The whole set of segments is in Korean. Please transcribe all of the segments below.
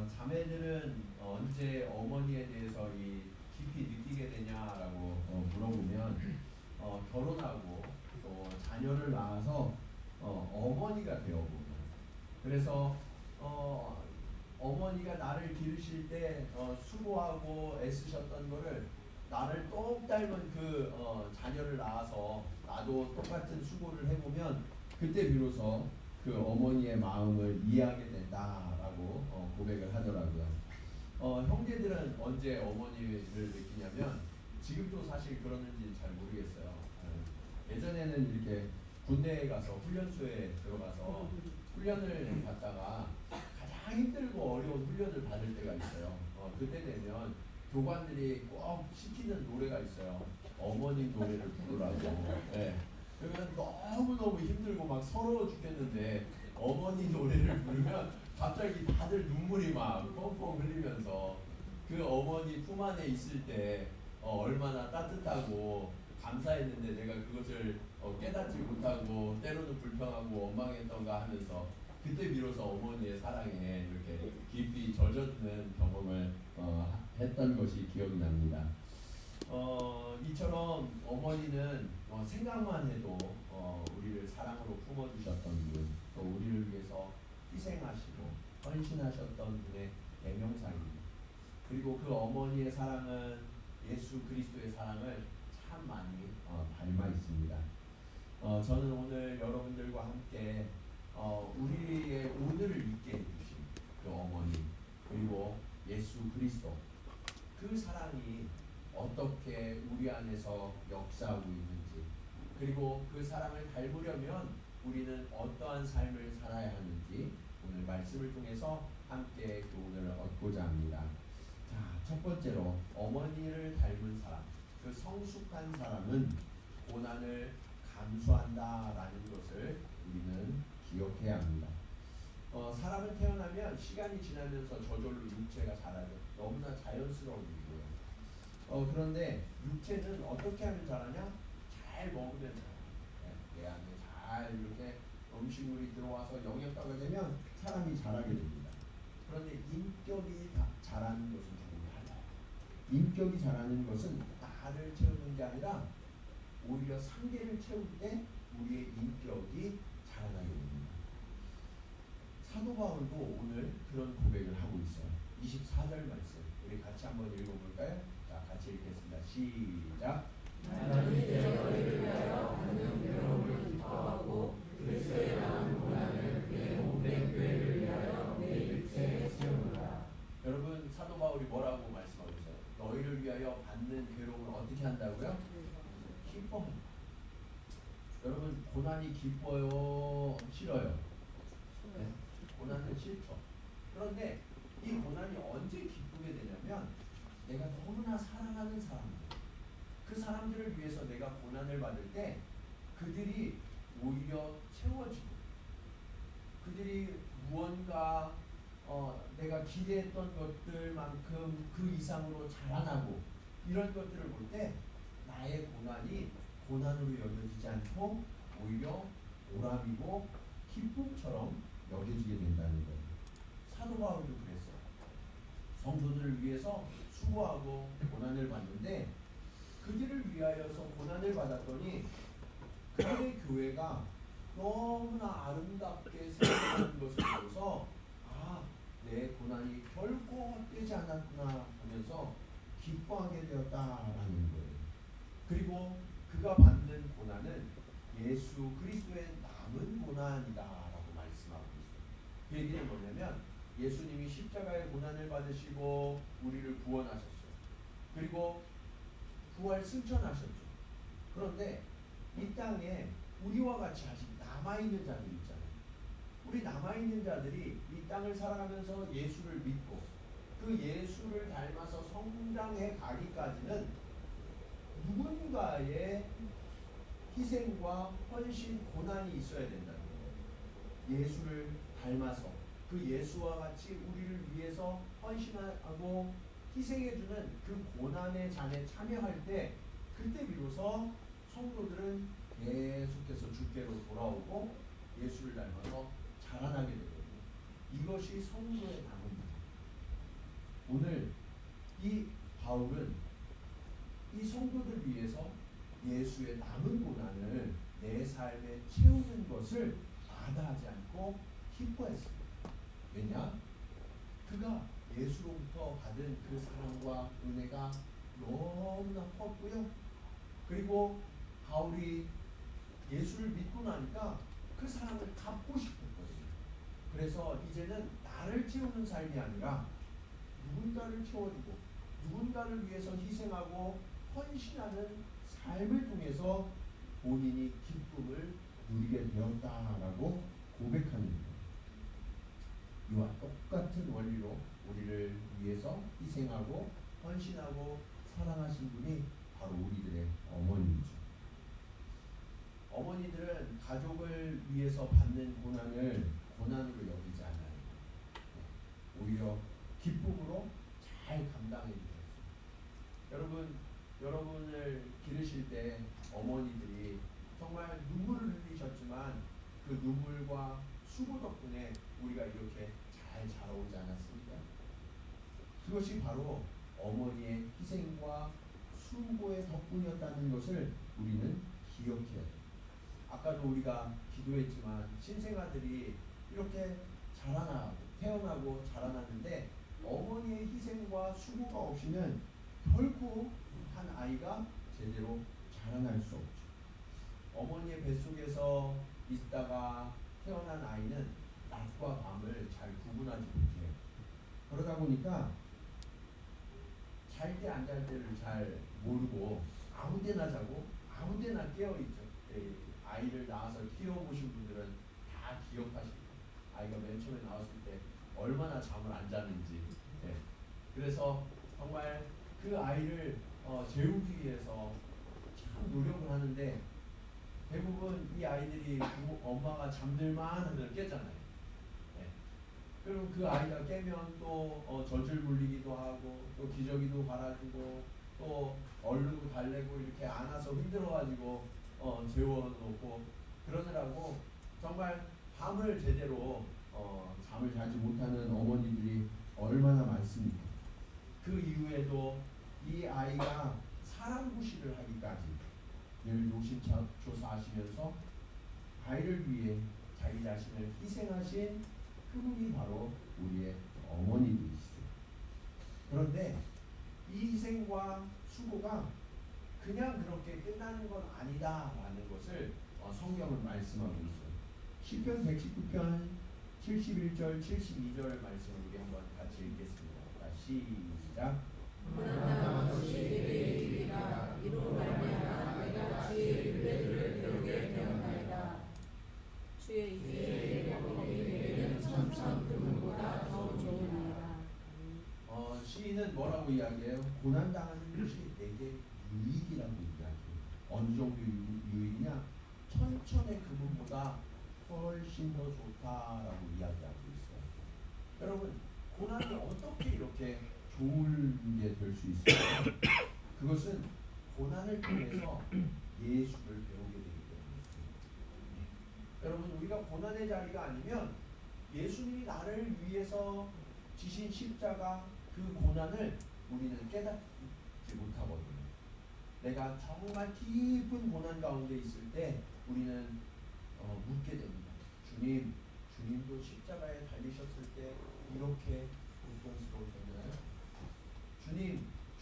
자매들은 언제 어머니에 대해서 깊이 느끼게 되냐라고 물어보면 결혼하고 또 자녀를 낳아서 어머니가 되어보면, 그래서 어머니가 나를 기르실 때 수고하고 애쓰셨던 거를 나를 똑 닮은 자녀를 낳아서 나도 똑같은 수고를 해보면 그때 비로소 그 어머니의 마음을 이해하게 된다라고 고백을 하더라고요. 형제들은 언제 어머니를 느끼냐면, 지금도 사실 그러는지 잘 모르겠어요. 예전에는 이렇게 군대에 가서 훈련소에 들어가서 훈련을 받다가 가장 힘들고 어려운 훈련을 받을 때가 있어요. 그때 되면 교관들이 꼭 시키는 노래가 있어요. 어머님 노래를 부르라고. 네. 그러면 너무너무 힘들고 막 서러워 죽겠는데 어머니 노래를 부르면 갑자기 다들 눈물이 막 펑펑 흘리면서 그 어머니 품 안에 있을 때 얼마나 따뜻하고 감사했는데 내가 그것을 깨닫지 못하고 때로는 불평하고 원망했던가 하면서 그때 비로소 어머니의 사랑에 이렇게 깊이 젖어드는 경험을 했던 것이 기억이 납니다. 이처럼 어머니는 생각만 해도 우리를 사랑으로 품어주셨던 분, 또 우리를 위해서 희생하시고 헌신하셨던 분의 대명사입니다. 그리고 그 어머니의 사랑은 예수 그리스도의 사랑을 참 많이 닮아 있습니다. 저는 오늘 여러분들과 함께 우리의 오늘을 있게 해주신 그 어머니, 그리고 예수 그리스도, 그 사랑이 어떻게 우리 안에서 역사하고 있는지, 그리고 그 사랑을 닮으려면 우리는 어떠한 삶을 살아야 하는지 오늘 말씀을 통해서 함께 교훈을 얻고자 합니다. 자, 첫 번째로 어머니를 닮은 사람, 그 성숙한 사람은 고난을 감수한다라는 것을 우리는 기억해야 합니다. 사람은 태어나면 시간이 지나면서 저절로 육체가 자라죠. 너무나 자연스러운 일이에요. 그런데 육체는 어떻게 하면 자라냐? 잘 먹으면 자라요. 내 안에 잘 이렇게 음식물이 들어와서 영양가가 되면 사람이 자라게 됩니다. 그런데 인격이 자라는 것은 조금 달라요. 인격이 자라는 것은 나를 채우는 게 아니라 오히려 상대를 채울 때 우리의 인격이 자라나게 됩니다. 사도 바울도 오늘 그런 고백을 하고 있어요. 24절 말씀 우리 같이 한번 읽어볼까요? 자, 같이 읽겠습니다. 시작. 나는 이제 너희를 위하여 받는 괴로움을 기뻐하고 그리스도의 나은 고난을 내 몸된 교회를 위하여 내 육체에 채우노라. 여러분, 사도 바울이 뭐라고 말씀하고 있어요? 너희를 위하여 받는 괴로움을 어떻게 한다고요? 기뻐합니다. 여러분, 고난이 기뻐요? 싫어요? 네, 고난은 싫죠. 그런데 이 고난이 언제 기쁘게 되냐면, 내가 너무나 사랑하는 사람들, 그 사람들을 위해서 내가 고난을 받을 때 그들이 오히려 채워지고, 그들이 무언가 내가 기대했던 것들만큼 그 이상으로 자라나고, 이런 것들을 볼 때 나의 고난이 고난으로 여겨지지 않고 오히려 보람이고 기쁨처럼 여겨지게 된다는 거예요. 사도 바울도 그랬어요. 성도들을 위해서 수고하고 고난을 받는데, 그들을 위하여서 고난을 받았더니 그들의 교회가 너무나 아름답게 생각하는 것을 보고서 내 고난이 결코 헛되지 않았구나 하면서 기뻐하게 되었다라는 거예요. 그리고 그가 받는 고난은 예수 그리스도의 남은 고난이다라고 말씀하고 있어요. 그 얘기는 뭐냐면, 예수님이 십자가의 고난을 받으시고 우리를 구원하셨어요. 그리고 부활 승천하셨죠. 그런데 이 땅에 우리와 같이 아직 남아있는 자들이 있잖아요. 우리 남아있는 자들이 이 땅을 살아가면서 예수를 믿고 그 예수를 닮아서 성장해 가기까지는 누군가의 희생과 헌신, 고난이 있어야 된다는 거예요. 예수를 닮아서 그 예수와 같이 우리를 위해서 헌신하고 희생해주는 그 고난의 잔에 참여할 때, 그때 비로소 성도들은 계속해서 주께로 돌아오고 예수를 닮아서 자라나게 되거든요. 이것이 성도의 나무입니다. 오늘 이 바울은 이 성도들 위해서 예수의 남은 고난을 내 삶에 채우는 것을 마다하지 않고 기뻐했습니다. 왜냐? 그가 예수로부터 받은 그 사랑과 은혜가 너무나 컸고요. 그리고 바울이 예수를 믿고 나니까 그 사랑을 갚고 싶었거든요. 그래서 이제는 나를 채우는 삶이 아니라 누군가를 채워주고 누군가를 위해서 희생하고 헌신하는 삶을 통해서 본인이 기쁨을 누리게 되었다라고 고백하는 거예요. 이와 똑같은 원리로 우리를 위해서 희생하고 헌신하고 사랑하신 분이 바로 우리들의 어머니이죠. 어머니들은 가족을 위해서 받는 고난을 고난으로 여기지 않아요. 오히려 기쁨으로 잘 감당해 주셨어요. 여러분을 기르실 때 어머니들이 정말 눈물을 흘리셨지만 그 눈물과 수고 덕분에 우리가 이렇게 잘 자라오지 않았습니까? 그것이 바로 어머니의 희생과 수고의 덕분이었다는 것을 우리는 기억해야 돼요. 아까도 우리가 기도했지만 신생아들이 이렇게 태어나고 자라나는데 어머니의 희생과 수고가 없이는 결코 한 아이가 제대로 자라날 수 없죠. 어머니의 뱃속에서 있다가 태어난 아이는 낮과 밤을 잘 구분하지 못해요. 그러다 보니까 잘 때 안 잘 때를 잘 모르고 아무 때나 자고 아무 때나 깨어있죠. 아이를 낳아서 키워보신 분들은 다 기억하실 거예요. 아이가 맨 처음에 나왔을 때 얼마나 잠을 안 자는지. 그래서 정말 그 아이를 재우기 위해서 참 노력을 하는데 대부분 이 아이들이 엄마가 잠들만 하면 깨잖아요. 그럼 그 아이가 깨면 또 젖을 물리기도 하고 또 기저귀도 갈아주고 또 얼르고 달래고 이렇게 안아서 힘들어가지고 재워놓고 그러느라고 정말 밤을 제대로 잠을 자지 못하는 어머니들이 얼마나 많습니까? 그 이후에도 이 아이가 사랑구실을 하기까지 늘 노심초사하시면서 아이를 위해 자기 자신을 희생하신 그분이 바로 우리의 어머니들이시죠. 그런데 이 희생과 수고가 그냥 그렇게 끝나는 건 아니다라는 것을 성경은 말씀하고 있어요. 시편 119편 71절 72절 말씀을 우리 한번 같이 읽겠습니다. 시작. 만나 주의 일이라 이로 말미암아 내가 주의 율례들을 배우게 되었나이다. 주의 이의 법이 천천 금보다 더 좋으니라. 시인은 뭐라고 이야기해요? 고난당하는 것이 내게 유익이라고 이야기해요. 어느 정도 유익이냐? 천천의 금은보다 훨씬 더 좋다라고 이야기하고 있어요. 여러분, 고난이 어떻게 이렇게 좋은 게 될 수 있을까요? 그것은 고난을 통해서 예수를 배우게 되기 때문입니다. 여러분, 우리가 고난의 자리가 아니면 예수님이 나를 위해서 지신 십자가 그 고난을 우리는 깨닫지 못하거든요. 내가 정말 깊은 고난 가운데 있을 때 우리는 묻게 됩니다. 주님도 십자가에 달리셨을 때 이렇게 고통스러우셨나요?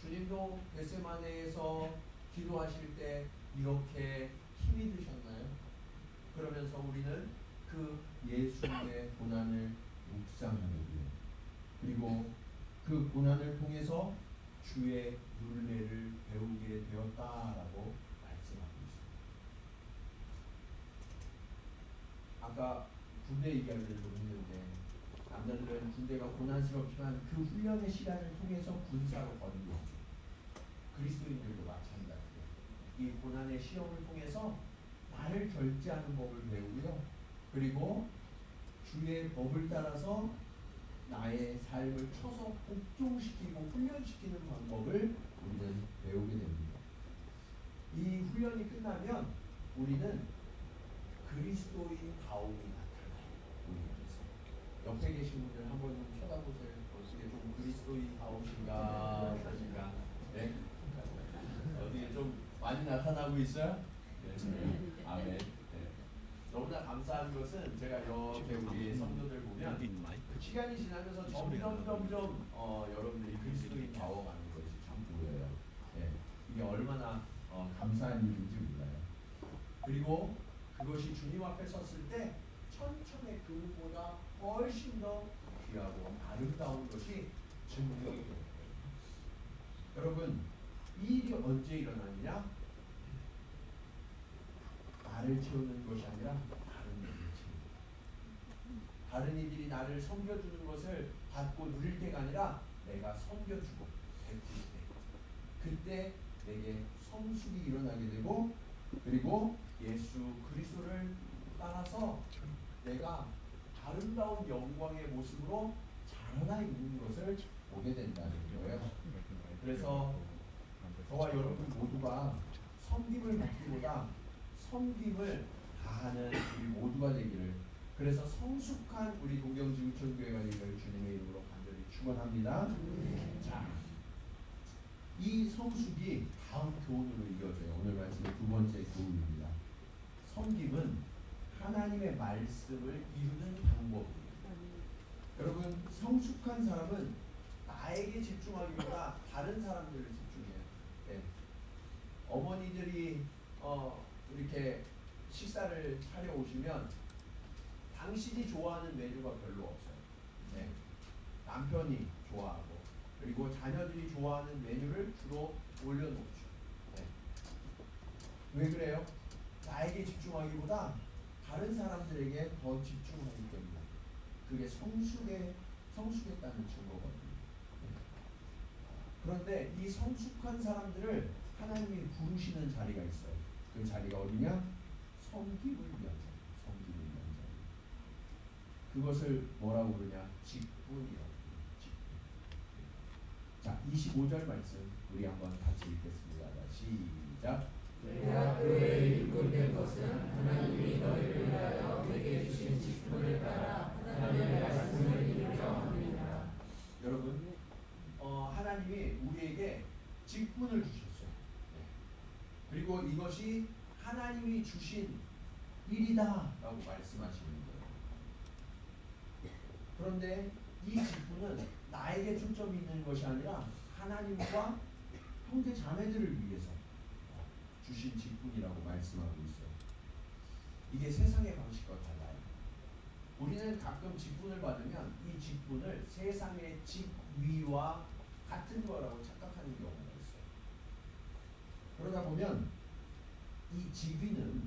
주님도 겟세마네에서 기도하실 때 이렇게 힘이 드셨나요? 그러면서 우리는 그 예수의 고난을 묵상하는구요. 그리고 그 고난을 통해서 주의 율례를 배우게 되었다라고 말씀하고 있습니다. 아까 군대 이야기를 좀 했는데 남자들은 군대가 고난스럽지만 그 훈련의 시간을 통해서 군사로 거듭났죠. 그리스도인들도 마찬가지예요. 이 고난의 시험을 통해서 나를 절제하는 법을 배우고요. 그리고 주의 법을 따라서 나의 삶을 쳐서 복종시키고 훈련시키는 방법을 우리는 배우게 됩니다. 이 훈련이 끝나면 우리는 그리스도인 다움이 나타나요. 우리에게서. 옆에 계신 분들 한번 좀 쳐다보세요. 어떻게 좀 그리스도인 그리스도인다우신가 어떠신가? 네? 어떻게 좀 많이 나타나고 있어요? 네. 아멘. 네. 너무나 감사한 것은 제가 이렇게 우리 성도들 보면 시간이 지나면서 점점 여러분들이 그리스도인다워가는 것이 참 보여요. 네. 이게 얼마나 감사한 일인지 몰라요. 그리고 그것이 주님 앞에 섰을 때 천천의 금보다 훨씬 더 귀하고 아름다운 것이 증명이 됩니다. 여러분, 이 일이 언제 일어나느냐? 나를 채우는 것이 아니라 다른 이들을 채우는, 다른 이들이 나를 섬겨주는 것을 받고 누릴 때가 아니라 내가 섬겨주고 베풀 때, 그때 내게 성숙이 일어나게 되고, 그리고 예수 그리스도를 따라서 내가 아름다운 영광의 모습으로 자라나 있는 것을 보게 된다는 거예요. 그래서 저와 여러분 모두가 섬김을 받기보다 섬김을 다하는 우리 모두가 되기를, 그래서 성숙한 우리 동경지구촌교회가 되기를 주님의 이름으로 간절히 축원합니다. 자, 이 성숙이 다음 교훈으로 이어져요. 오늘 말씀의 두 번째 교훈입니다. 섬김은 하나님의 말씀을 이루는 방법이에요. 여러분, 성숙한 사람은 나에게 집중하기보다 다른 사람들을 집중해요. 네. 어머니들이 이렇게 식사를 차려 오시면 당신이 좋아하는 메뉴가 별로 없어요. 네. 남편이 좋아하고 그리고 자녀들이 좋아하는 메뉴를 주로 올려놓죠. 네. 왜 그래요? 나에게 집중하기보다 다른 사람들에게 더 집중하기 때문에. 그게 성숙했다는 증거거든요. 그런데 이 성숙한 사람들을 하나님이 부르시는 자리가 있어요. 그 자리가 어디냐? 섬김을 위한 자리. 섬김을 위한 자리. 그것을 뭐라고 부르냐? 직분이라고. 자, 25절 말씀 우리 한번 같이 읽겠습니다. 시작. 내가 교회에 일꾼된 것은 하나님이 너희를 위하여 내게 주신 직분을 따라 하나님의 말씀을 이루려 함이니라. 여러분, 하나님이 우리에게 직분을 주셨어요. 네. 그리고 이것이 하나님이 주신 일이다라고 말씀하시는 거예요. 그런데 이 직분은 나에게 초점이 있는 것이 아니라 하나님과 형제 자매들을 위해서 주신 직분이라고 말씀하고 있어요. 이게 세상의 방식과 달라요. 우리는 가끔 직분을 받으면 이 직분을 세상의 직위와 같은 거라고 착각하는 경우가 있어요. 그러다 보면 이 직위는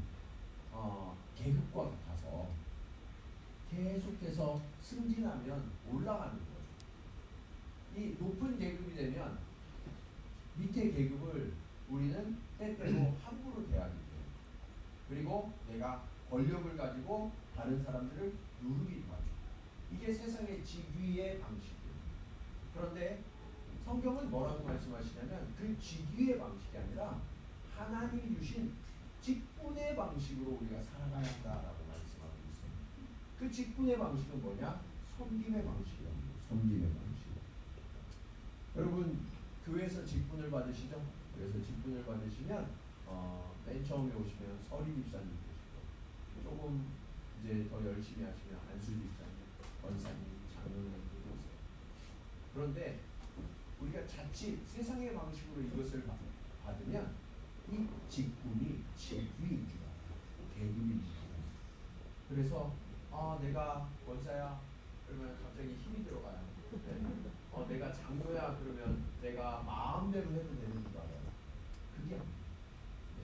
계급과 같아서 계속해서 승진하면 올라가는 거죠. 이 높은 계급이 되면 밑에 계급을 우리는 때때로 함부로 대하게 돼요. 그리고 내가 권력을 가지고 다른 사람들을 누르기도 하죠. 이게 세상의 직위의 방식이에요. 그런데 성경은 뭐라고 말씀하시냐면 그 직위의 방식이 아니라 하나님이 주신 직분의 방식으로 우리가 살아가야 한다라고 말씀하고 있어요. 그 직분의 방식은 뭐냐? 섬김의 방식이에요. 섬김의 방식. 여러분, 교회에서 직분을 받으시죠? 그래서 직분을 받으시면 맨 처음에 오시면 서리 집사님 계시고, 조금 이제 더 열심히 하시면 안수 집사님, 권사님, 장로님들이 오세요. 그런데 우리가 자칫 세상의 방식으로 이것을 받으면 이 직분이 직위인 줄 알아요. 계급인 줄 알아요. 그래서 내가 권사야 그러면 갑자기 힘이 들어가요. 네. 내가 장로야 그러면 내가 마음대로 해도 되는 줄 알아요. 그게 아니에요. 네.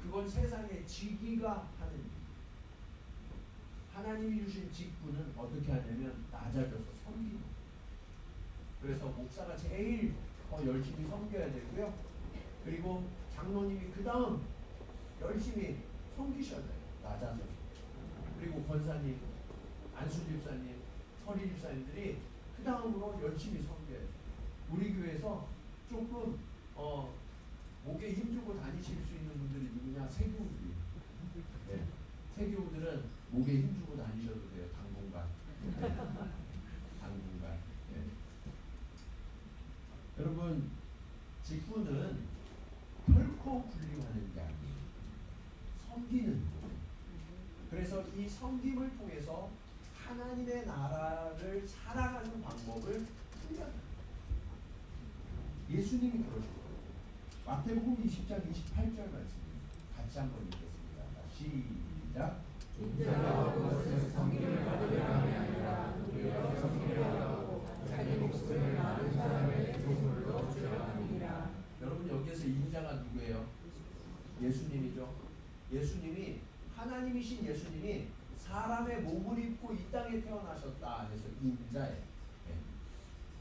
그건 세상의 직위가 하는 일. 하나님이 주신 직분은 어떻게 하냐면 낮아져서 섬기는 거예요. 그래서 목사가 제일 열심히 섬겨야 되고요. 그리고 장로님이 그 다음 열심히 섬기셔야 돼요. 낮아져서. 그리고 권사님, 안수 집사님, 서리 집사님들이 그 다음으로 열심히 섬겨야 돼요. 우리 교회에서 조금 목에 힘주고 다니실 수 있는 분들이 누구냐? 세교우들이에요. 네. 세교우들은 목에 힘주고 다니셔도 돼요. 당분간. 당분간. 네. 여러분, 직분은 결코 군림하는 게 아니에요. 섬기는 거예요. 그래서 이 섬김을 통해서 하나님의 나라를 살아가는 방법을 훈련합니다. 예수님이 그러셨어요. 마태복음 20장 28절 말씀입니다. 같이 한번 읽겠습니다. 시작. 인자가 온 것은 섬김을 받으려 함이 아니라 누리어 섬기려 하고 자기 목숨을 많은 사람의 보물로 주려 함이니라. 여러분, 여기에서 인자가 누구예요? 예수님이죠. 예수님이, 하나님이신 예수님이 사람의 몸을 입고 이 땅에 태어나셨다 해서 인자예요. 네.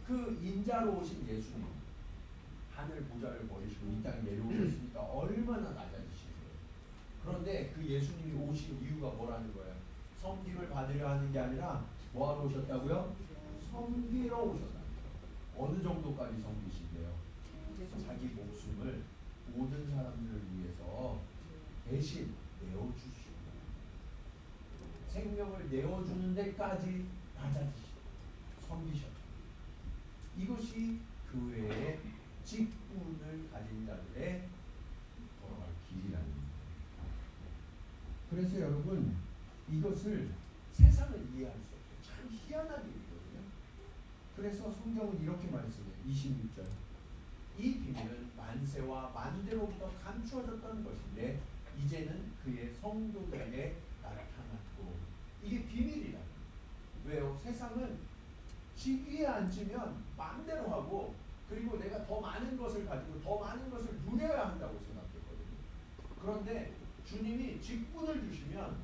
그 인자로 오신 예수님, 하늘 보좌를 버리시고 이 땅에 내려오셨으니까 얼마나 낮아지시고요. 그런데 그 예수님이 오신 이유가 뭐라는 거예요? 섬김을 받으려 하는 게 아니라 뭐하러 오셨다고요? 섬기러 오셨다. 어느 정도까지 섬기신대요? 자기 목숨을 모든 사람들을 위해서 대신 내어주시고 생명을 내어주는 데까지 낮아지시고 섬기셨다. 이것이 교회의 직분을 가진 자들의 걸어갈 길이라는 거예요. 그래서 여러분, 이것을 세상은 이해할 수 없어요. 참 희한한 일이거든요. 그래서 성경은 이렇게 말씀해요. 26절. 이 비밀은 만세와 만대로부터 감추어졌던 것인데 이제는 그의 성도들에게 나타났고, 이게 비밀이라. 왜요? 세상은 집 위에 앉으면 마음대로 하고, 그리고 내가 더 많은 것을 가지고 더 많은 것을 누려야 한다고 생각했거든요. 그런데 주님이 직분을 주시면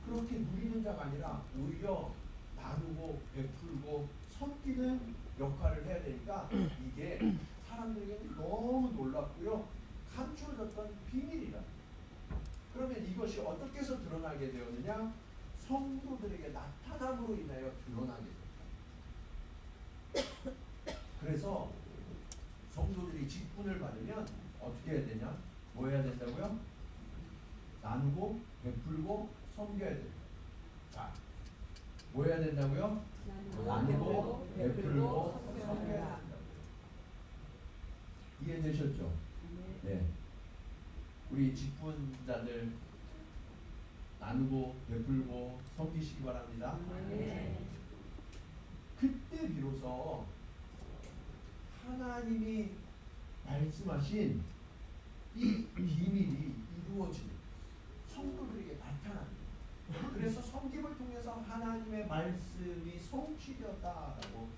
그렇게 누리는 자가 아니라 오히려 나누고 베풀고 섬기는 역할을 해야 되니까 이게 사람들에게 너무 놀랍고요, 감추어졌던 비밀이라. 그러면 이것이 어떻게 해서 드러나게 되었느냐? 성도들에게 나타남으로 인하여 드러나게 됩니다. 그래서 성도들이 직분을 받으면 어떻게 해야 되냐? 뭐 해야 된다고요? 나누고 베풀고 섬겨야 됩니다. 자, 뭐 해야 된다고요? 나누고 베풀고 섬겨야 된다고요. 이해되셨죠? 네. 우리 직분자들 나누고 베풀고 섬기시기 바랍니다. 네. 그때 비로소 하나님이 말씀하신 이 비밀이 이루어지는, 성도들에게 나타납니다. 그래서 섬김을 통해서 하나님의 말씀이 성취되었다라고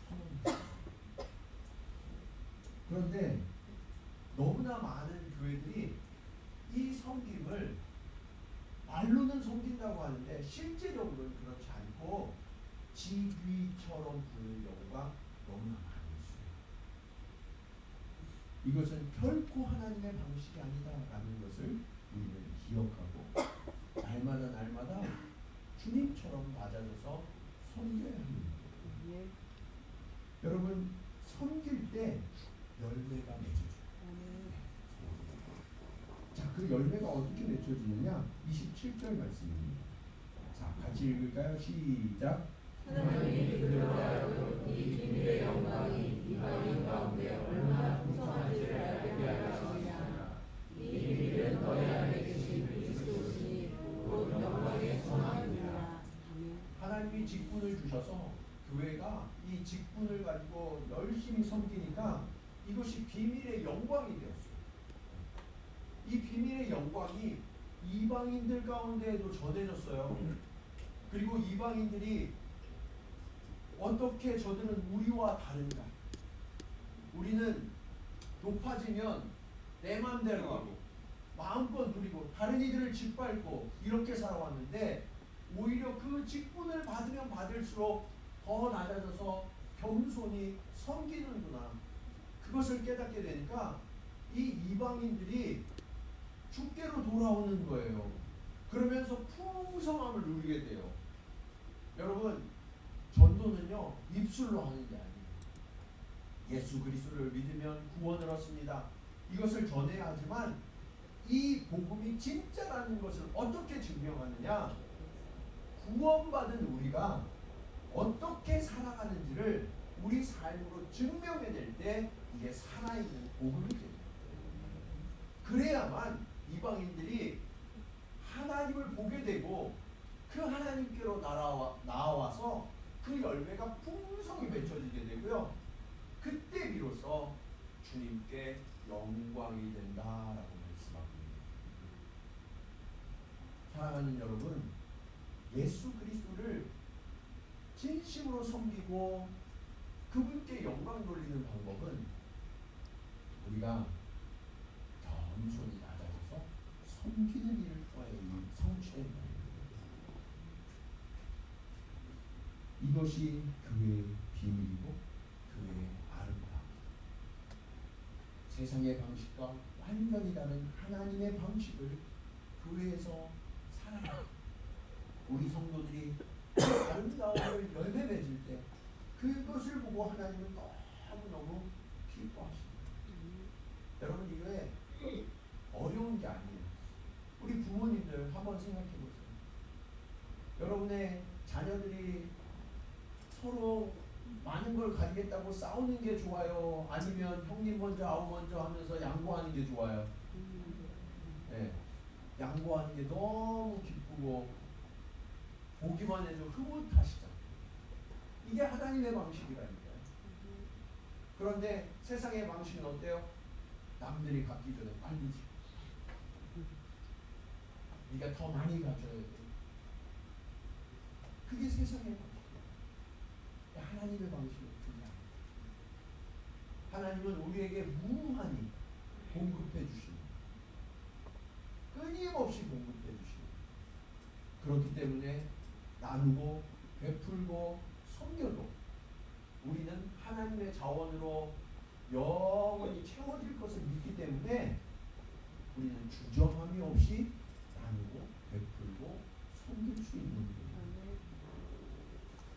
선언합니다. 그런데 너무나 많은 교회들이 이 섬김을 말로는 섬긴다고 하는데 실제적으로는 그렇지 않고 직위처럼 부르는 경우가 너무나 많이 있어요. 이것은 결코 하나님의 방식이 아니다라는 것을 우리는 기억하고 날마다 주님처럼 낮아져서 섬겨야 합니다. 예. 여러분, 섬길 때 열매가 맺어져요. 자, 그 열매가 어떻게 맺혀지느냐? 27절 말씀입니다. 자, 같이 읽을까요? 시작. 하나님이 그들로 하여금 이 비밀의 영광이 이방인 가운데 얼마나 풍성한지를 알게 하시니라. 이 비밀은 너희 안에 계신 그리스도시니 곧 영광의 선함이니라. 하나님이 직분을 주셔서 교회가 이 직분을 가지고 열심히 섬기니까 이것이 비밀의 영광이 되었어요. 이 비밀의 영광이 이방인들 가운데에도 전해졌어요. 그리고 이방인들이 어떻게 저들은 우리와 다른가? 우리는 높아지면 내 마음대로 하고 마음껏 누리고 다른 이들을 짓밟고 이렇게 살아왔는데 오히려 그 직분을 받으면 받을수록 더 낮아져서 겸손히 섬기는구나. 그것을 깨닫게 되니까 이 이방인들이 주께로 돌아오는 거예요. 그러면서 풍성함을 누리게 돼요. 여러분, 전도는요 입술로 하는 게 아니에요. 예수 그리스도를 믿으면 구원을 얻습니다. 이것을 전해야 하지만 이 복음이 진짜라는 것을 어떻게 증명하느냐? 구원받은 우리가 어떻게 살아가는지를 우리 삶으로 증명 때 이게 살아있는 복음이 됩니다. 그래야만 이방인들이 하나님을 보게 되고 그 하나님께로 나와서 그 열매가 풍성히 맺혀지게 되고요. 그때 비로소 주님께 영광이 된다라고 말씀합니다. 사랑하는 여러분, 예수 그리스도를 진심으로 섬기고 그분께 영광 돌리는 방법은 우리가 겸손히 낮아져서 섬기는 일을 통하여 성취된다. 이것이 교회의 비밀이고 교회의 아름다움. 세상의 방식과 완전히 다른 하나님의 방식을 교회에서 살아가는 우리 성도들이 아름다움을 열매 맺을 때 그것을 보고 하나님은 너무너무 기뻐하십니다. 여러분, 이게 어려운 게 아니에요. 우리 부모님들 한번 생각해 보세요. 여러분의 자녀들이 서로 많은 걸 가지겠다고 싸우는 게 좋아요? 아니면 형님 먼저 아우 먼저 하면서 양보하는 게 좋아요? 네, 양보하는 게 너무 기쁘고 보기만 해도 흐뭇하시죠. 이게 하나님의 방식이라니까요. 그런데 세상의 방식은 어때요? 남들이 갖기 전에 빨리 지. 그러니까 더 많이 가져야 돼. 그게 세상의 방식이에요. 하나님의 방식은 그냥 하나님은 우리에게 무한히 공급해 주십니다. 끊임없이 공급해 주십니다. 그렇기 때문에 나누고 베풀고 섬겨도 우리는 하나님의 자원으로 영원히 채워질 것을 믿기 때문에 우리는 주저함이 없이 나누고 베풀고 섬길 수 있는 거예요.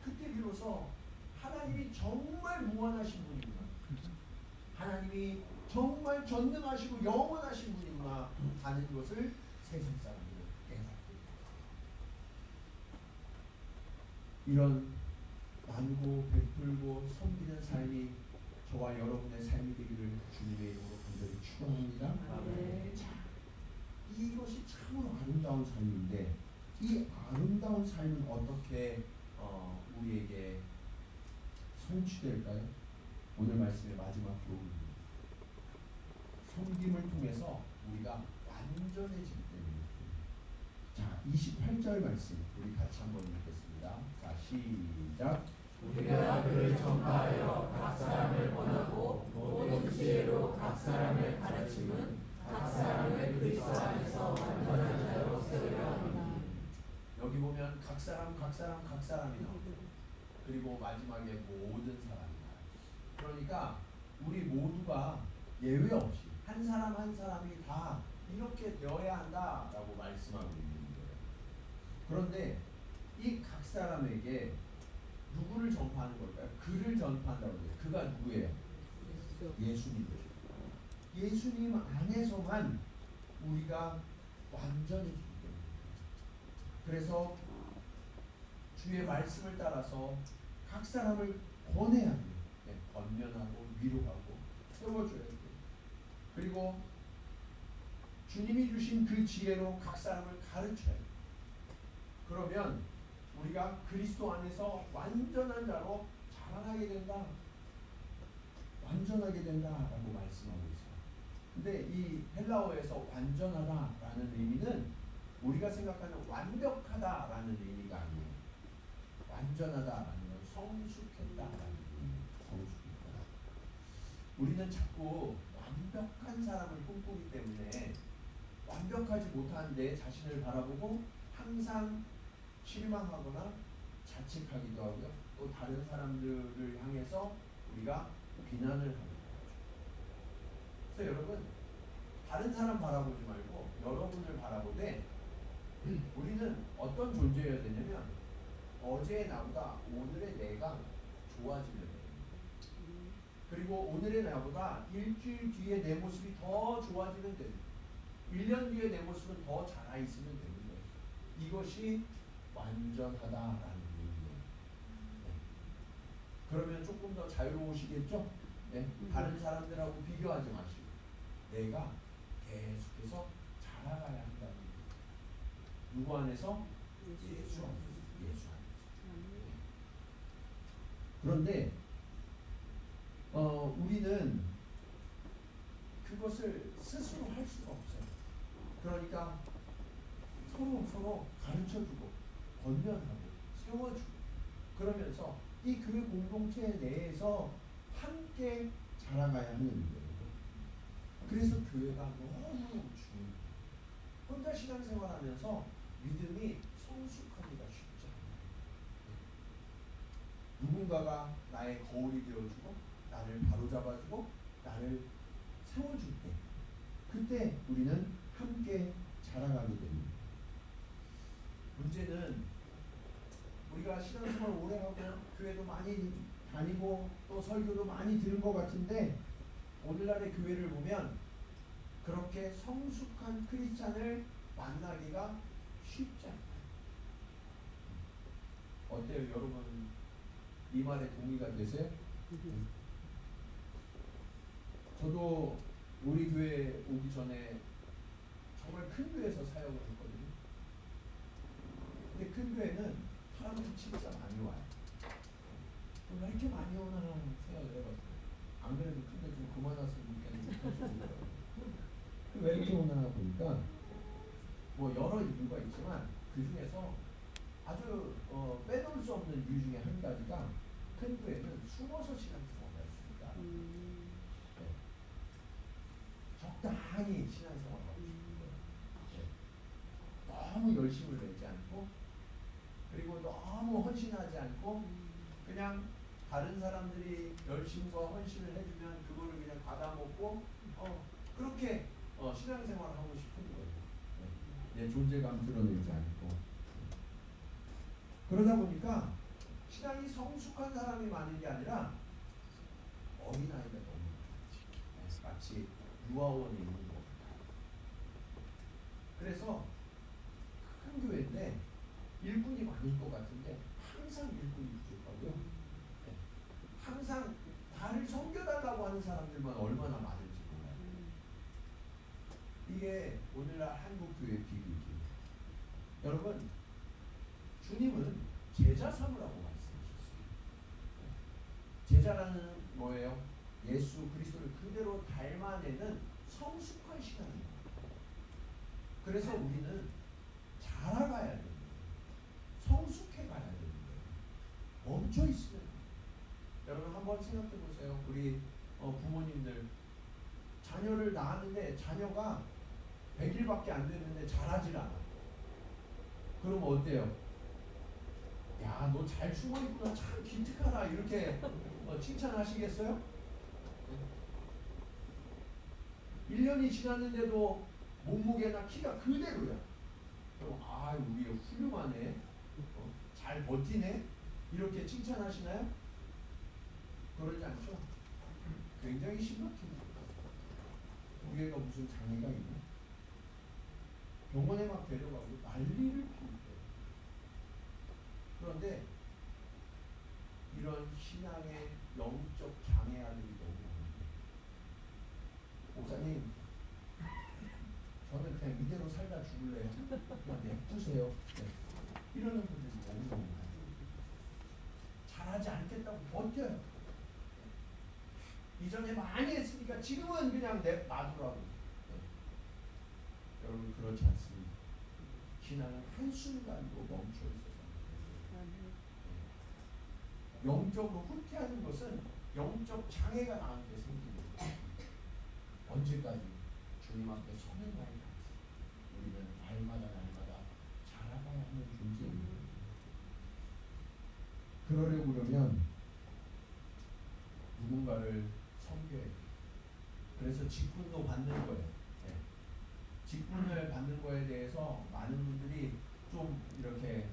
그때 비로소 하나님이 정말 무한하신 분이구나, 하나님이 정말 전능하시고 영원하신 분이구나 하는 것을 세상 사람들은 깨닫게 됩니다. 이런 나누고 베풀고 섬기는 삶이 저와 여러분의 삶이 되기를 주님의 이름으로 간절히 축원합니다. 자, 이것이 참으로 아름다운 삶인데 이 아름다운 삶은 어떻게 우리에게 성취될까요? 오늘 말씀의 마지막 부분입니다. 섬김을 통해서 우리가 완전해지기 때문입니다. 자, 28절 말씀 우리 같이 한번 읽겠습니다. 자, 시작. 우리가 그를 전파하여 각 사람을 권하고 모든 지혜로 각 사람을 가르침은 각 사람을 그리스도 안에서 완전한 자로 세우려 합니다. 여기 보면 각 사람이 나오죠. 그리고 마지막에 모든 사람이 나와요. 그러니까 우리 모두가 예외 없이 한 사람 한 사람이 다 이렇게 되어야 한다라고 말씀하고 있는 거예요. 그런데 이 각 사람에게 누구를 전파하는 걸까요? 그를 전파한다고 해요. 그가 누구예요? 예수님이죠. 예수님 안에서만 우리가 완전해지기 때문에. 그래서 주의 말씀을 따라서 각 사람을 권해야 돼요. 네, 권면하고 위로하고 세워줘야 돼요. 그리고 주님이 주신 그 지혜로 각 사람을 가르쳐야 돼요. 그러면 우리가 그리스도 안에서 완전한 자로 자라나게 된다. 완전하게 된다라고 말씀하고 있어요. 근데 이 헬라어에서 완전하다라는 의미는 우리가 생각하는 완벽하다라는 의미가 아니에요. 완전하다라는 건 성숙했다라는 의미예요. 성숙했다. 우리는 자꾸 완벽한 사람을 꿈꾸기 때문에 완벽하지 못한 내 자신을 바라보고 항상 실망하거나 자책하기도 하고요. 또 다른 사람들을 향해서 우리가 비난을 하는 거죠. 그래서 여러분, 다른 사람 바라보지 말고 여러분을 바라보되 우리는 어떤 존재여야 되냐면 어제의 나보다 오늘의 내가 좋아지면 됩니다. 그리고 오늘의 나보다 일주일 뒤에 내 모습이 더 좋아지면 됩니다. 1년 뒤에 내 모습은 더 자라있으면 되는 거예요. 이것이 완전하다라는 의미예요. 네. 그러면 조금 더 자유로우시겠죠? 네. 네? 다른 사람들하고 비교하지 마시고 내가 계속해서 자라가야 한다는 거예요. 누구 안에서? 예수 안에서. 예수 안에서. 그런데 우리는 그것을 스스로 할 수가 없어요. 그러니까 서로 가르쳐주고 권면하고 세워주고 그러면서 이 교회 공동체 내에서 함께 자라가야 하는 거예요. 그래서 교회가 너무 중요해요. 혼자 신앙생활하면서 믿음이 성숙하기가 쉽지 않아요. 누군가가 나의 거울이 되어주고 나를 바로잡아주고 나를 세워줄 때 그때 우리는 함께 자라가게 됩니다. 문제는 우리가 신앙생활 오래 하고 교회도 많이 다니고 또 설교도 많이 들은 것 같은데 오늘날의 교회를 보면 그렇게 성숙한 크리스찬을 만나기가 쉽지 않아요. 어때요? 여러분 이 말에 동의가 되세요? 저도 우리 교회 오기 전에 정말 큰 교회에서 사역을 했거든요. 근데 큰 교회는 사람들이 진짜 많이 와요. 왜 이렇게 많이 오나 생각을 해봤어요. 안 그래도 큰 교회 좀 그만 왔으면 좋겠는데 왜 이렇게 오나 보니까 뭐 여러 이유가 있지만 그 중에서 아주 빼놓을 수 없는 이유 중에 한 가지가 큰 교회는 숨어서 신앙생활을 할 수 있다. 네. 적당히 신앙생활을 하고 싶은 거예요. 네. 너무 열심을 내지 않고 그리고 너무 헌신하지 않고 그냥 다른 사람들이 열심과 헌신을 해주면 그거를 그냥 받아먹고 그렇게 신앙생활을 하고 싶은 거예요. 네. 내 존재감 드러내지 않고 그러다 보니까 신앙이 성숙한 사람이 많은 게 아니라 어린아이가 너무 많지. 마치 유아원에 있는 것 같아요. 그래서 큰 교회인데 일꾼이 많을 것 같은데 항상 일꾼이 부족하고요. 네. 항상 나를 섬겨달라고 하는 사람들만 얼마나 많은지 몰라요. 이게 오늘날 한국 교회 비극이에요. 여러분 주님은 제자 삼으라고 말씀하셨어요. 제자라는 뭐예요? 예수 그리스도를 그대로 닮아내는 성숙한 신앙입니다. 그래서 우리는 자라가야 됩니다. 성숙해 가야 됩니다. 멈춰 있으면 여러분 한번 생각해 보세요. 우리 부모님들 자녀를 낳았는데 자녀가 100일밖에 안 됐는데 자라질 않아. 그럼 어때요? 야, 너 잘 숨어 있구나. 참 기특하다. 이렇게 칭찬하시겠어요? 1년이 지났는데도 몸무게나 키가 그대로야. 그럼 우리 훌륭하네. 잘 버티네. 이렇게 칭찬하시나요? 그러지 않죠? 굉장히 심각합니다. 우리 애가 무슨 장애가 있나? 병원에 막 데려가고 난리를 피울 때. 그런데 이런 신앙의 영적 장애아들이 너무 많아요. 목사님, 저는 그냥 이대로 살다 죽을래요. 그냥 냅두세요. 네. 이러는 분들이 너무 많아요. 잘하지 않겠다고 버텨요. 이전에 많이 했으니까 지금은 그냥 놔두라고. 네. 여러분 그렇지 않습니다. 신앙은 한순간도 멈춰 있어서 영적으로 후퇴하는 것은 영적 장애가 나한테 생깁니다. 언제까지? 주님 앞에 서는 날까지 우리는 날마다 자라가야 하는 존재입니다. 그러려고 그러면 누군가를 섬겨야 돼요. 그래서 직분도 받는 거예요. 네. 직분을 받는 거에 대해서 많은 분들이 좀 이렇게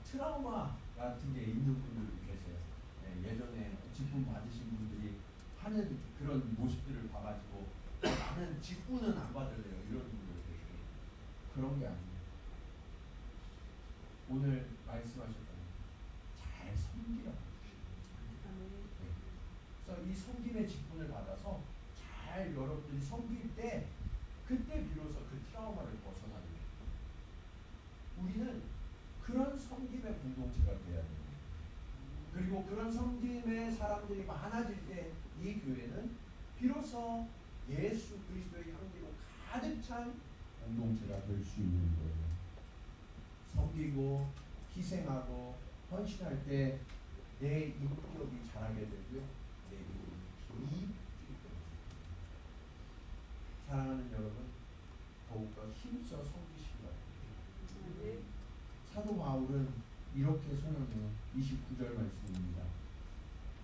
트라우마 같은 게 있는 분들이 계세요. 네, 예전에 직분 받으신 분들이 하는 그런 모습들을 봐가지고 나는 직분은 안 받을래요. 이런 분들 계세요. 그런 게 아니에요. 오늘 말씀하셨잖아요. 잘 섬기라고. 네. 그래서 이 섬김의 직분을 받아서 잘 여러분들이 섬길 때 그때 비로소 그 트라우마를 벗어나는 거예요. 우리는 그런 섬김의 공동체가 돼야 돼요. 그리고 그런 섬김의 사람들이 많아질 때 이 교회는 비로소 예수 그리스도의 향기로 가득 찬 공동체가 될 수 있는 거예요. 섬기고 희생하고 헌신할 때 내 인격이 자라게 되고요. 내 인격이 깊이 사랑하는 여러분, 더욱더 힘써 섬기시기 바랍니다. 사도 바울은 이렇게 선언해요. 29절 말씀입니다.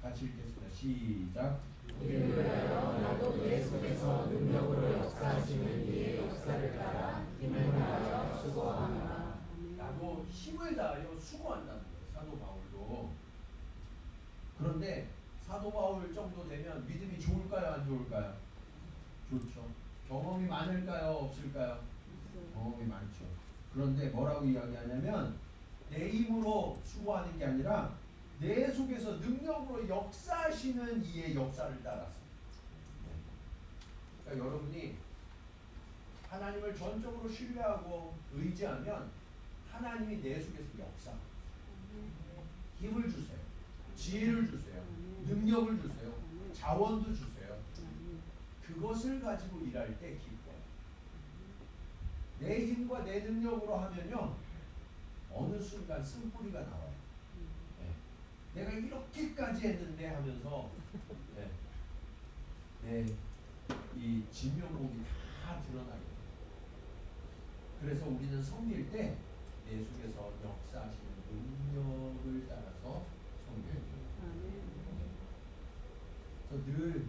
같이 읽겠습니다. 시작. 이를 위하여 나도 내 속에서 능력으로 역사하시는 이의 역사를 따라 힘을 다하여 수고하노라. 나도 힘을 다하여 수고한다는 거예요. 사도 바울도. 그런데 사도 바울 정도 되면 믿음이 좋을까요? 안 좋을까요? 좋죠. 경험이 많을까요? 없을까요? 경험이 많죠. 그런데 뭐라고 이야기하냐면 내 힘으로 수고하는 게 아니라 내 속에서 능력으로 역사하시는 이의 역사를 따라서. 그러니까 여러분이 하나님을 전적으로 신뢰하고 의지하면 하나님이 내 속에서 역사합니다. 힘을 주세요. 지혜를 주세요. 능력을 주세요. 자원도 주세요. 그것을 가지고 일할 때 기뻐요. 내 힘과 내 능력으로 하면요, 어느 순간 쓴뿌리가 나와요. 네. 내가 이렇게까지 했는데 하면서 이 진면목이 다 드러나게 돼요. 그래서 우리는 섬길 때 내 속에서 역사하시는 능력을 따라서 섬겨야 돼요. 그래서 늘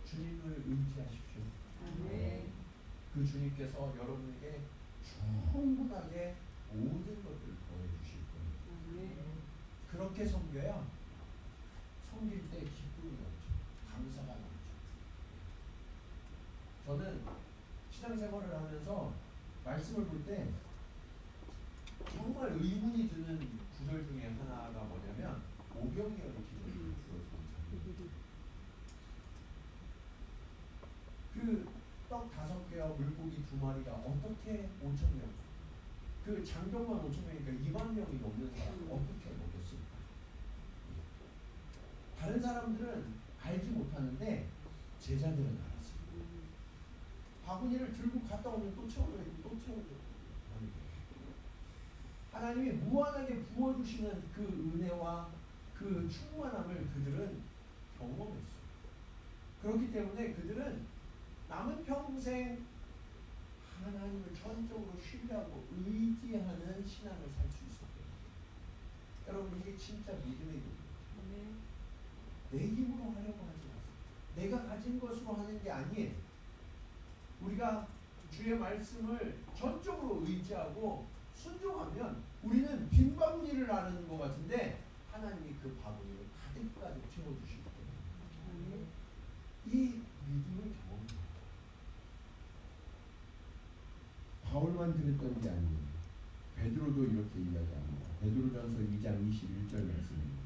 주님을 의지하십시오. 그 주님께서 여러분에게 충분하게 모든 것들을 더해주실 거예요. 그렇게 섬겨야 섬길 때 기쁨이 넘쳐, 감사가 넘쳐. 저는 신앙생활을 하면서 말씀을 볼 때 정말 의문이 드는 구절 중에 하나가 뭐냐면 오병이어의 기적이 주어진 그 떡 5개와 물고기 2마리가 어떻게 5,000명, 그 장병만 5,000명이니까 2만 명이 넘는 사람을 어떻게 먹였을까? 다른 사람들은 알지 못하는데 제자들은 알았어요. 바구니를 들고 갔다 오면 또 채워져 있고 또 채워져 있고. 하나님이 무한하게 부어주시는 그 은혜와 그 충만함을 그들은 경험했어요. 그렇기 때문에 그들은 남은 평생 하나님을 전적으로 신뢰하고 의지하는 신앙을 살 수 있었대요. 여러분, 이게 진짜 믿음의 길이에요. 내 힘으로 하려고 하지 마세요. 내가 가진 것으로 하는 게 아니에요. 우리가 주의 말씀을 전적으로 의지하고 순종하면 우리는 빈 바구니를 나르는 것 같은데 하나님이 그 바구니를 가득가득 채워주실 거예요. 이 믿음을 경험합니다. 바울만 그랬던 게 아니에요. 베드로도 이렇게 이야기합니다. 베드로전서 2장 21절 말씀입니다.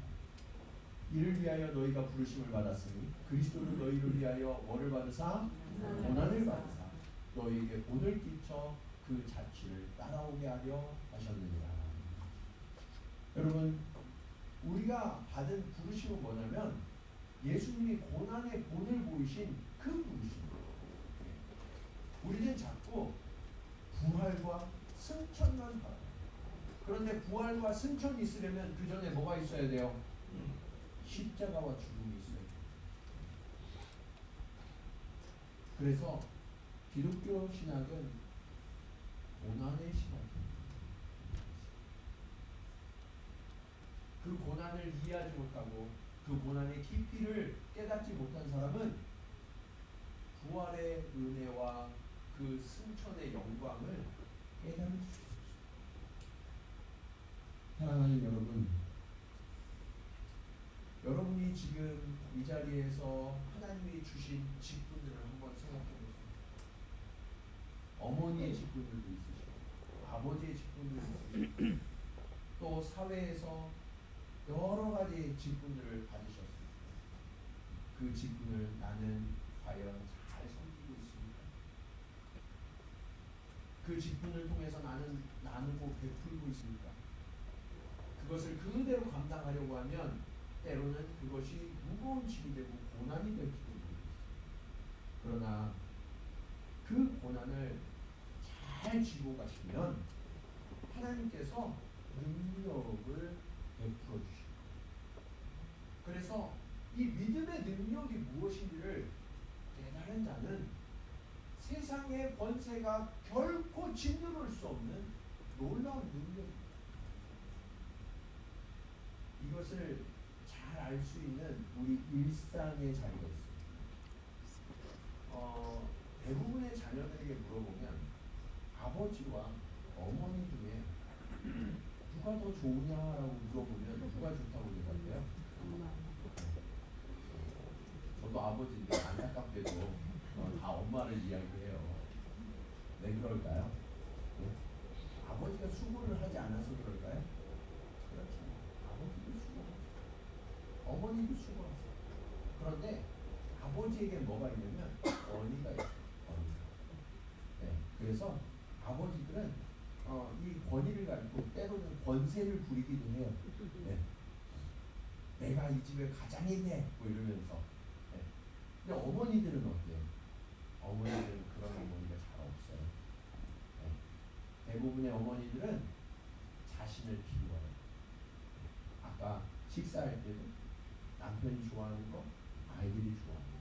이를 위하여 너희가 부르심을 받았으니 그리스도는 너희를 위하여 뭐를 받으사? 고난을 받으사 너희에게 본을 끼쳐 그 자취를 따라오게 하려 하셨느니라. 여러분, 우리가 받은 부르심은 뭐냐면 예수님이 고난의 본을 보이신 그 부르심이에요. 우리는 자꾸 부활과 승천만 바라요. 그런데 부활과 승천이 있으려면 그 전에 뭐가 있어야 돼요? 십자가와 죽음이 있어야 돼요. 그래서 기독교 신학은 고난의 신학입니다. 그 고난을 이해하지 못하고 그 고난의 깊이를 깨닫지 못한 사람은 부활의 은혜와 그 승천의 영광을 깨달을 수 없습니다. 사랑하는 여러분, 여러분이 지금 이 자리에서 하나님이 주신 직분들을 한번 생각해 보세요. 어머니의 직분들도 있으시고 아버지의 직분들도 있으시고 또 사회에서 여러 가지 직분들을 받으셨습니다. 그 직분을 나는 과연 잘 섬기고 있습니까? 그 직분을 통해서 나는 나누고 베풀고 있습니까? 그것을 그대로 감당하려고 하면 때로는 그것이 무거운 짐이 되고 고난이 될지도 모르겠어요. 그러나 그 고난을 잘 지고 가시면 하나님께서 능력을 베풀어 주십니다. 그래서 이 믿음의 능력이 무엇인지를 깨달은 자는 세상의 권세가 결코 짓누를 수 없는 놀라운 능력입니다. 이것을 잘 알 수 있는 우리 일상의 자리가 있습니다. 대부분의 자녀들에게 물어보면 아버지와 어머니 중에 누가 더 좋으냐라고 물어보면 누가 좋다고 대답해요? 저도 아버지인데 안타깝게도 다 엄마를 이야기해요. 왜 그럴까요? 네? 아버지가 수고를 하지 않아서 그럴까요? 그렇죠. 아버지도 수고하죠. 어머니도 수고하세요. 그런데 아버지에게 뭐가 있냐면 권위가 있어요. 권위가. 네. 그래서 아버지들은 이 권위를 가지고 때로는 권세를 부리기도 해요. 네. 내가 이 집에 가장이네 뭐 이러면서. 네. 근데 어머니들은 어때요? 어머니들은 그런 어머니가 잘 없어요. 네. 대부분의 어머니들은 자신을 비워요. 아까 식사할 때도 남편이 좋아하는 거 아이들이 좋아하는 거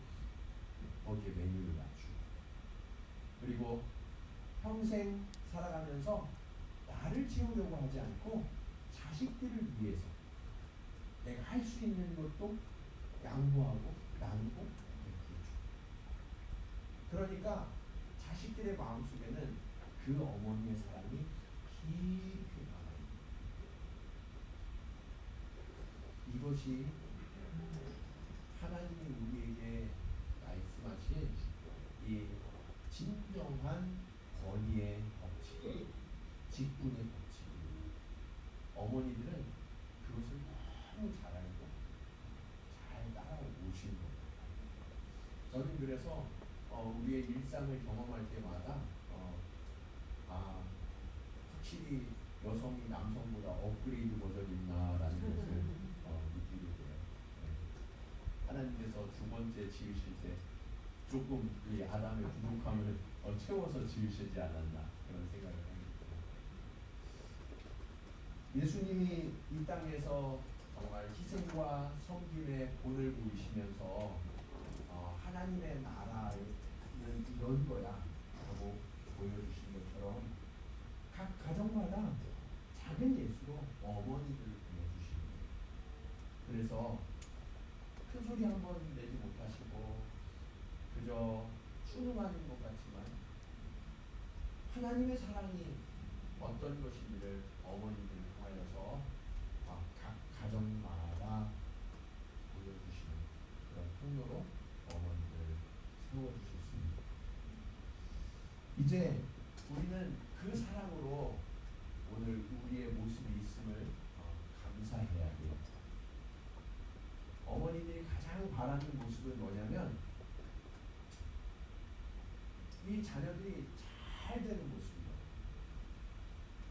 거기에 메뉴를 맞추고, 그리고 평생 살아가면서 나를 채우려고 하지 않고 자식들을 위해서 내가 할 수 있는 것도 양보하고 나누고 베풀죠. 그러니까 자식들의 마음속에는 그 어머니의 사랑이 깊이 남아있는, 이것이 하나님이 우리에게 말씀하신 이 진정한 권위의 법칙, 직분의 법칙입니다. 어머니들은 그것을 너무 잘 알고 잘 따라오시는 겁니다. 저는 그래서 우리의 일상을 경험할 때마다 확실히 여성이 남성보다 업그레이드 버전이 있나라는 것을 느끼게 돼요. 네. 하나님께서 두 번째 지으실 때 조금 이 아담의 부족함을 채워서 지으시지 않았나 그런 생각을 합니다. 예수님이 이 땅에서 정말 희생과 섬김의 본을 보이시면서 하나님의 나라는 이런 거야 라고 보여주신 것처럼 각 가정마다 작은 예수로 어머니들을 보내주십니다. 그래서 큰 소리 한번 내지 못하시고 그저 추능하는 것 같지만 하나님의 사랑이 어떤 것인지를 어머니들을 통하여서 각 가정마다 보여주시는 그런 통로로 어머니들을 세워주셨습니다. 이제 우리는 그 사랑으로 오늘 우리의 모습이 있음을 감사해야 돼요. 어머니들이 가장 바라는 모습은 뭐냐면 이 자녀들이 잘 되는 모습이에요.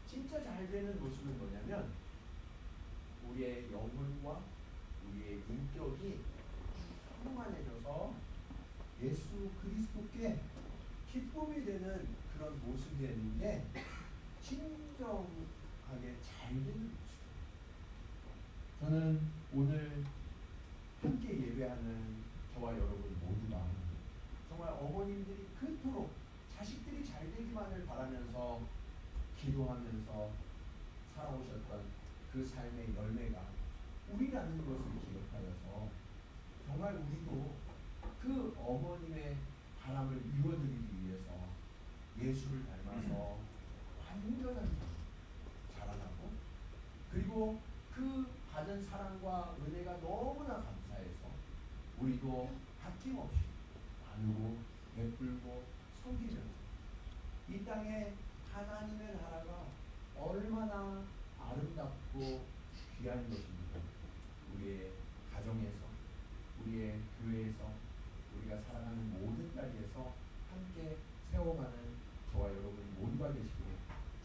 진짜 잘 되는 모습은 뭐냐면 우리의 영혼과 우리의 인격이 충만해져서 예수 그리스도께 기쁨이 되는 그런 모습이 되는 게 진정하게 잘 되는 모습. 저는 오늘 함께 예배하는 저와 여러분 모두가 정말 어머님들이 그토록 자식들이 잘 되기만을 바라면서 기도하면서 살아오셨던 그 삶의 열매가 우리라는 것을 기억하여서 정말 우리도 그 어머님의 바람을 이루어드리기 위해서 예수를 닮아서 완전한 자라나고, 그리고 그 받은 사랑과 은혜가 너무나 감사해서 우리도 아낌없이 나누고 베풀고 섬기면서 이 땅에 하나님의 나라가 얼마나 아름답고 귀한 것입니까? 우리의 가정에서, 우리의 교회에서 우리가 살아가는 모든 자리에서 함께 세워가는 저와 여러분 모두가 되시기를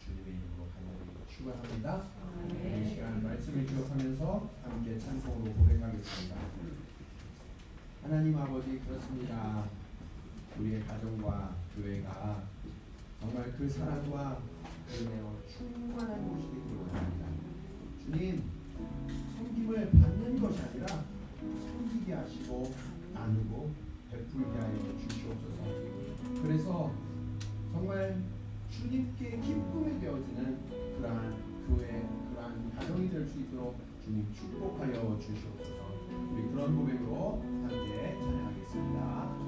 주님의 이름으로 간절히 축원합니다. 이 시간 말씀을 기억하면서 함께 찬송으로 고백하겠습니다. 하나님 아버지, 그렇습니다. 우리의 가정과 교회가 정말 그 사랑과 은혜로 충만한 곳이 되기를 원합니다. 주님, 섬김을 받는 것이 아니라 섬기게 하시고 나누고 베풀게 하여 주시옵소서. 그래서 정말 주님께 기쁨이 되어주는 그러한 교회, 그러한 가정이 될 수 있도록 주님 축복하여 주시옵소서. 우리 그런 고백으로 함께 찬양하겠습니다.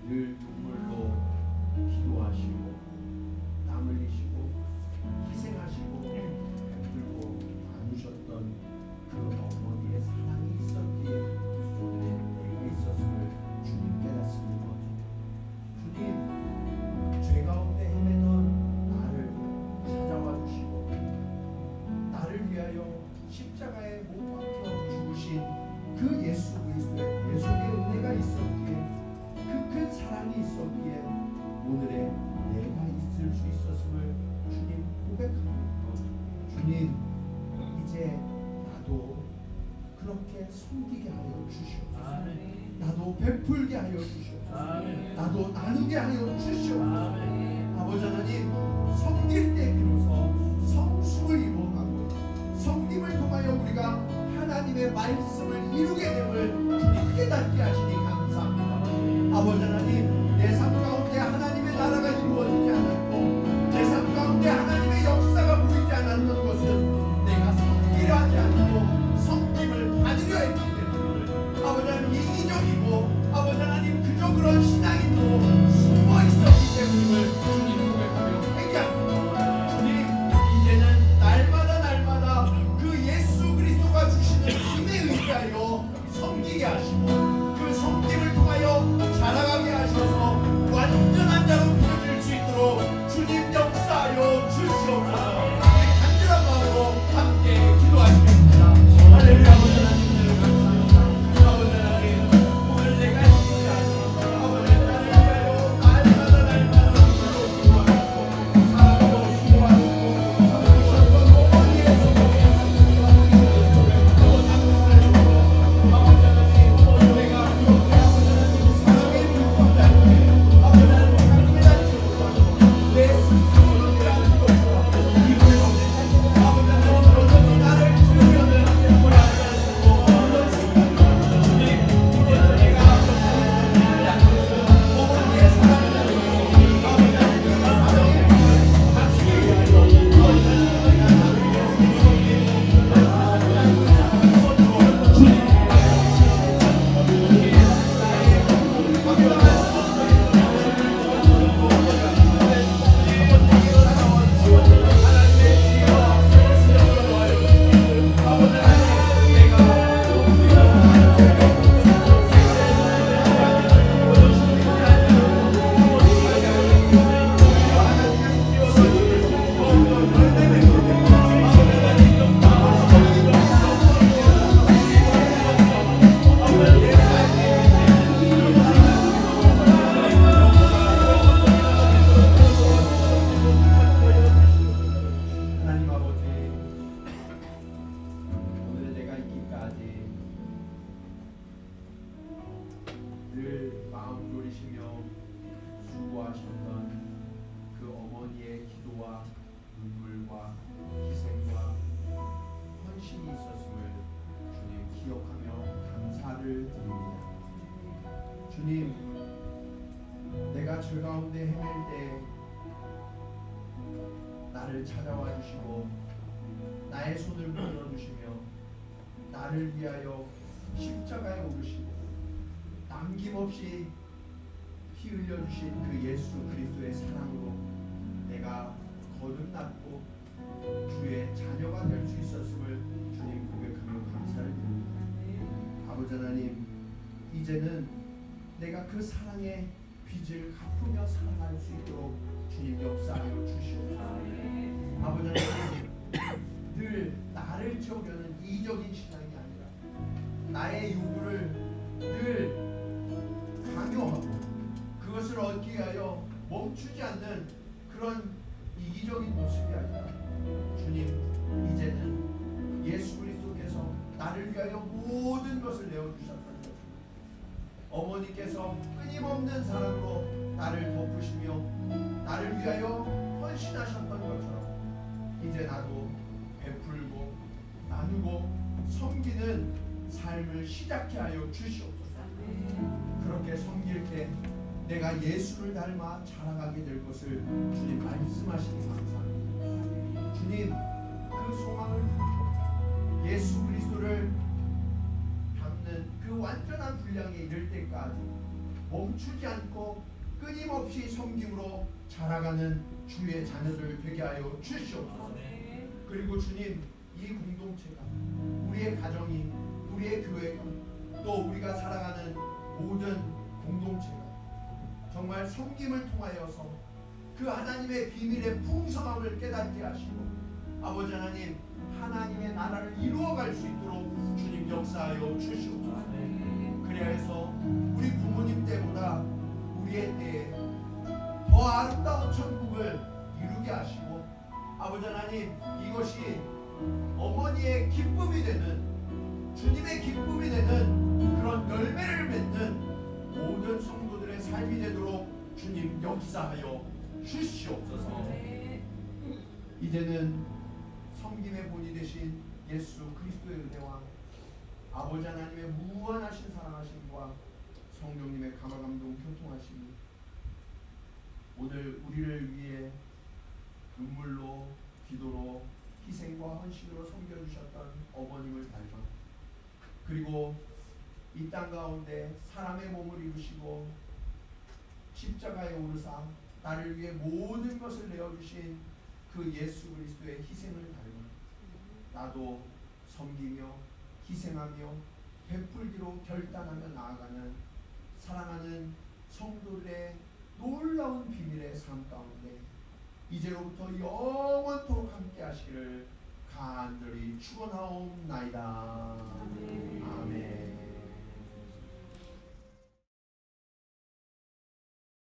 늘 눈물로 기도하시고 땀 흘리시고 희생하시고 베풀고 나누셨던 그 어머니의 사랑이 있었기에 오늘의 내가 있었음을 주님 깨닫습니다. 주님, 죄 가운데 헤매던 나를 찾아와 주시고 나를 위하여 십자가에 못 박혀 죽으신 그 예수 그리스도의 내 속에 은혜가 있었기에 그 사랑이 있었기에 오늘의 내가 있을 수 있었음을 주님 고백합니다. 주님, 이제 나도 그렇게 섬기게 하여 주시옵소서. 나도 베풀게 하여 주시옵소서. 나도 나누게 하여 주시옵소서. 아버지 하나님, 섬길 때 비로소 성숙을 이루어가고 성김을 통하여 우리가 하나님의 말씀을 이루게 됨을 주님 깨닫게 하시니 감사합니다. 아버지 하나님, 내 삶 가운데 하나님의 나라가 이루어지지 않았고 내 삶 가운데 하나님의 역사가 보이지 않았던 것은 내가 섬기려 하지 않고 섬김을 받으려 했기 때문에 아버지 하나님, 이기적이고 아버지 하나님, 그저 그런 신앙인으로 숨어 있었기 때문임을 주님 고백하며 회개합니다. 주님, 이제는 날마다 그 예수 그리스도가 주시는 힘에 의지하여 섬기게 하시고 그 섬김을 통하여 자라가게 하셔서 완전한 자로 빚어질 수 있도록 주님 역사하여 주시옵소서. 간절한 마음으로 함께 기도하시겠습니다. 할렐루야. 아버지 하나님, 감사합니다. 아버지 하나님, 오늘 내가 있지 않은 아버지 하나님 위하여 날마다 기도하고 사랑하고 수고하고 섬기셨던 어머니의 늘 마음 졸이시며 수고하셨던 그 어머니의 기도와 눈물과 희생과 헌신이 있었음을 주님 기억하며 감사를 드립니다. 주님, 내가 죄 가운데 헤맬 때 나를 찾아와 주시고 나의 손을 붙들어 주시며 나를 위하여 십자가에 오르시고 남김없이 피 흘려주신 그 예수 그리스도의 사랑으로 내가 거듭났고 주의 자녀가 될 수 있었음을 주님 고백하며 감사를 드립니다. 아버지 하나님, 이제는 내가 그 사랑의 빚을 갚으며 살아갈 수 있도록 주님 역사하여 주시옵소서. 아버지 하나님, 늘 나를 채우려는 이적인 신앙이 아니라 나의 요구를 늘 강요하고 그것을 얻기 위하여 멈추지 않는 그런 이기적인 모습이 아니라 주님, 이제는 예수 그리스도께서 나를 위하여 모든 것을 내어주셨던 것, 어머니께서 끊임없는 사랑으로 나를 덮으시며 나를 위하여 헌신하셨던 것처럼 이제 나도 베풀고 나누고 섬기는 삶을 시작케 하여 주시옵소서. 그렇게 섬길 때 내가 예수를 닮아 자라가게 될 것을 주님 말씀하시니 감사합니다. 주님, 그 소망을 품고 예수 그리스도를 닮는 그 완전한 분량에 이를 때까지 멈추지 않고 끊임없이 섬김으로 자라가는 주의 자녀들 되게 하여 주시옵소서. 그리고 주님, 이 공동체가, 우리의 가정이, 우리의 교회가, 또 우리가 살아가는 모든 공동체가 정말 섬김을 통하여서 그 하나님의 비밀의 풍성함을 깨닫게 하시고 아버지 하나님, 하나님의 나라를 이루어갈 수 있도록 주님 역사하여 주시옵소서. 그래서 우리 부모님 때보다 우리의 때에 더 아름다운 천국을 이루게 하시고 아버지 하나님, 이것이 어머니의 기쁨이 되는, 주님의 기쁨이 되는 그런 열매를 맺는 모든 성도들의 삶이 되도록 주님 역사하여 주시옵소서. 이제는 섬김의 본이 되신 예수 그리스도의 은혜와 아버지 하나님의 무한하신 사랑하심과 성령님의 감화감동 교통하심이 오늘 우리를 위해 눈물로 기도로 희생과 헌신으로 섬겨주셨던 어머님을 닮아 그리고 이 땅 가운데 사람의 몸을 입으시고 십자가에 오르사 나를 위해 모든 것을 내어주신 그 예수 그리스도의 희생을 닮아 나도 섬기며 희생하며 베풀기로 결단하며 나아가는 사랑하는 성도들의 놀라운 비밀의 삶 가운데 이제로부터 영원토록 함께 하시기를 간절히 축원하옵나이다.